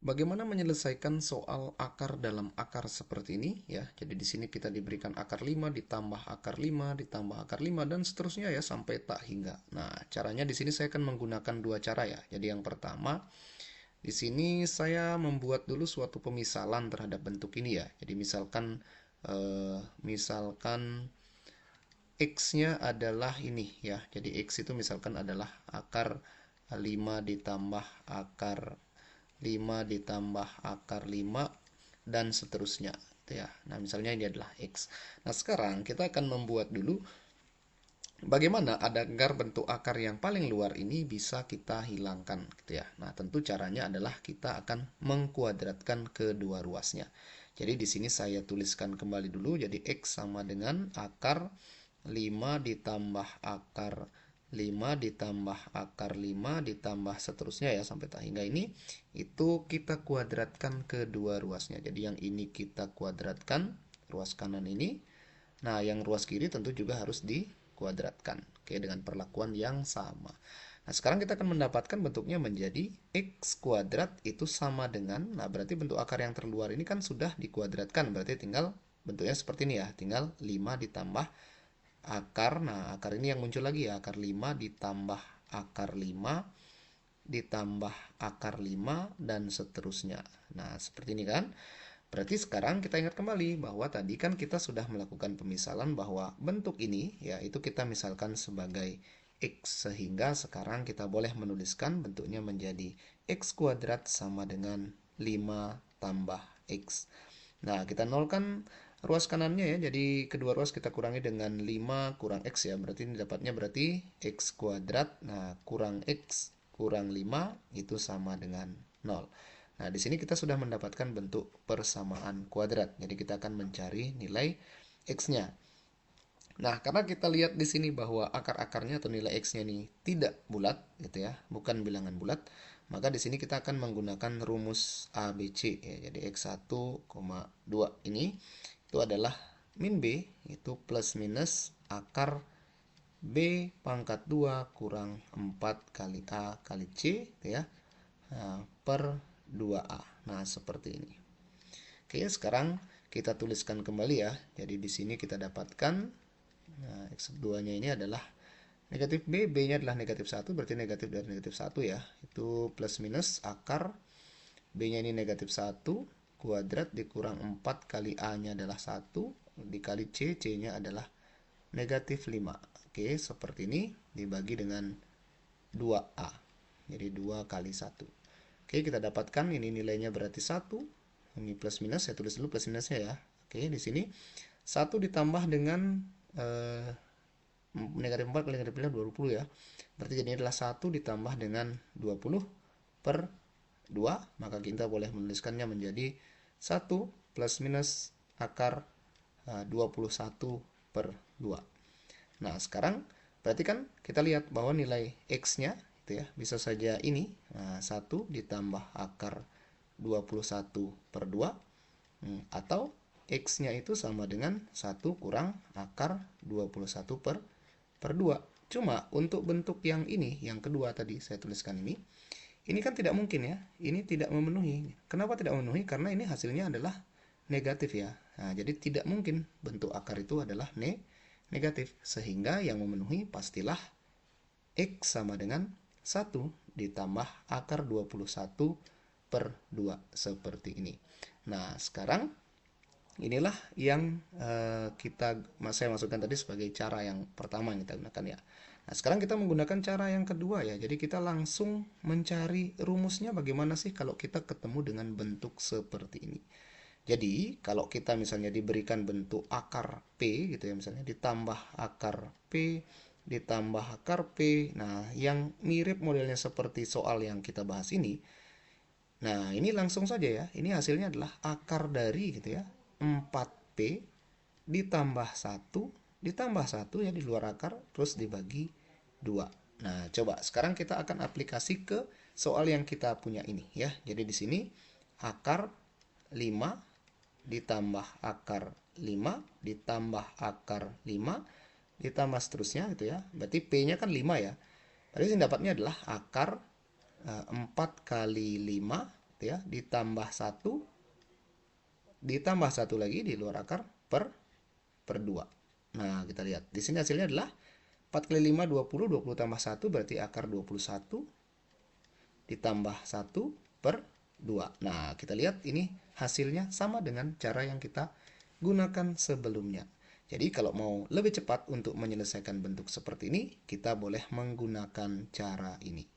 Bagaimana menyelesaikan soal akar dalam akar seperti ini ya. Jadi di sini kita diberikan akar 5 ditambah akar 5 ditambah akar 5 dan seterusnya ya sampai tak hingga. Nah, caranya di sini saya akan menggunakan dua cara ya. Jadi yang pertama, di sini saya membuat dulu suatu pemisalan terhadap bentuk ini ya. Jadi misalkan X-nya adalah ini ya. Jadi X itu misalkan adalah akar 5 ditambah akar 5 ditambah akar 5 dan seterusnya gitu ya. Nah, misalnya ini adalah X. Nah, sekarang kita akan membuat dulu bagaimana agar bentuk akar yang paling luar ini bisa kita hilangkan gitu ya. Nah, tentu caranya adalah kita akan mengkuadratkan kedua ruasnya. Jadi di sini saya tuliskan kembali dulu. Jadi X sama dengan akar 5 ditambah akar 5 ditambah akar 5 ditambah seterusnya ya sampai tak hingga ini. Itu kita kuadratkan kedua ruasnya. Jadi yang ini kita kuadratkan, ruas kanan ini. Nah, yang ruas kiri tentu juga harus dikuadratkan. Oke, dengan perlakuan yang sama. Nah, sekarang kita akan mendapatkan bentuknya menjadi X kuadrat itu sama dengan, nah berarti bentuk akar yang terluar ini kan sudah dikuadratkan. Berarti tinggal bentuknya seperti ini ya. Tinggal 5 ditambah akar. Nah, akar ini yang muncul lagi ya. Akar 5 ditambah akar 5 ditambah akar 5 dan seterusnya. Nah, seperti ini kan. Berarti sekarang kita ingat kembali bahwa tadi kan kita sudah melakukan pemisalan bahwa bentuk ini ya itu kita misalkan sebagai X, sehingga sekarang kita boleh menuliskan bentuknya menjadi X kuadrat sama dengan 5 tambah X. Nah, kita nolkan ruas kanannya ya. Jadi kedua ruas kita kurangi dengan 5 kurang X ya. Berarti ini dapatnya berarti X kuadrat. Nah, kurang X kurang 5 itu sama dengan 0. Nah, di sini kita sudah mendapatkan bentuk persamaan kuadrat. Jadi kita akan mencari nilai X-nya. Nah, karena kita lihat di sini bahwa akar-akarnya atau nilai X-nya ini tidak bulat gitu ya, bukan bilangan bulat, maka di sini kita akan menggunakan rumus ABC ya. Jadi X1,2 ini itu adalah min B itu plus minus akar B pangkat 2 kurang 4 kali A kali C gitu ya. Nah, per 2A. Nah, seperti ini. Oke, sekarang kita tuliskan kembali ya. Jadi di sini kita dapatkan, nah, X2-nya ini adalah negatif B, B-nya adalah negatif 1, berarti negatif dari negatif 1 ya. Itu plus minus akar, B-nya ini negatif 1, kuadrat dikurang 4 kali A-nya adalah 1, dikali C, C-nya adalah negatif 5. Oke, seperti ini dibagi dengan 2A. Jadi 2 kali 1. Oke, kita dapatkan ini nilainya berarti 1. Ini plus minus, saya tulis dulu plus minusnya ya. Oke, di sini 1 ditambah dengan negatif 4 kali negatif 5 20 ya. Berarti jadinya adalah 1 ditambah dengan 20 per 2. Maka kita boleh menuliskannya menjadi 1 plus minus akar 21 per 2. Nah, sekarang berarti kan kita lihat bahwa nilai X-nya itu ya bisa saja ini. Nah, 1 ditambah akar 21 per 2 atau X-nya itu sama dengan 1 kurang akar 21 per 2. Cuma untuk bentuk yang ini, yang kedua tadi saya tuliskan ini kan tidak mungkin ya. Ini tidak memenuhi. Kenapa tidak memenuhi? Karena ini hasilnya adalah negatif ya. Nah, jadi tidak mungkin bentuk akar itu adalah negatif. Sehingga yang memenuhi pastilah X sama dengan 1 ditambah akar 21 per 2 seperti ini. Nah, sekarang inilah yang saya masukkan tadi sebagai cara yang pertama yang kita gunakan ya. Nah, sekarang kita menggunakan cara yang kedua ya. Jadi kita langsung mencari rumusnya bagaimana sih kalau kita ketemu dengan bentuk seperti ini. Jadi kalau kita misalnya diberikan bentuk akar P gitu ya, misalnya ditambah akar P ditambah akar P. Nah, yang mirip modelnya seperti soal yang kita bahas ini. Nah, ini langsung saja ya. Ini hasilnya adalah akar dari gitu ya 4P ditambah 1 ditambah 1 ya di luar akar terus dibagi 2. Nah, coba sekarang kita akan aplikasi ke soal yang kita punya ini ya. Jadi di sini akar 5 ditambah akar 5 ditambah akar 5 ditambah seterusnya gitu ya. Berarti P-nya kan 5 ya. Berarti yang dapatnya adalah akar 4 kali 5 ya, ditambah 1 lagi di luar akar per 2. Nah, kita lihat. Di sini hasilnya adalah 4 kali 5, 20. 20 tambah 1 berarti akar 21 ditambah 1 per 2. Nah, kita lihat ini hasilnya sama dengan cara yang kita gunakan sebelumnya. Jadi kalau mau lebih cepat untuk menyelesaikan bentuk seperti ini, kita boleh menggunakan cara ini.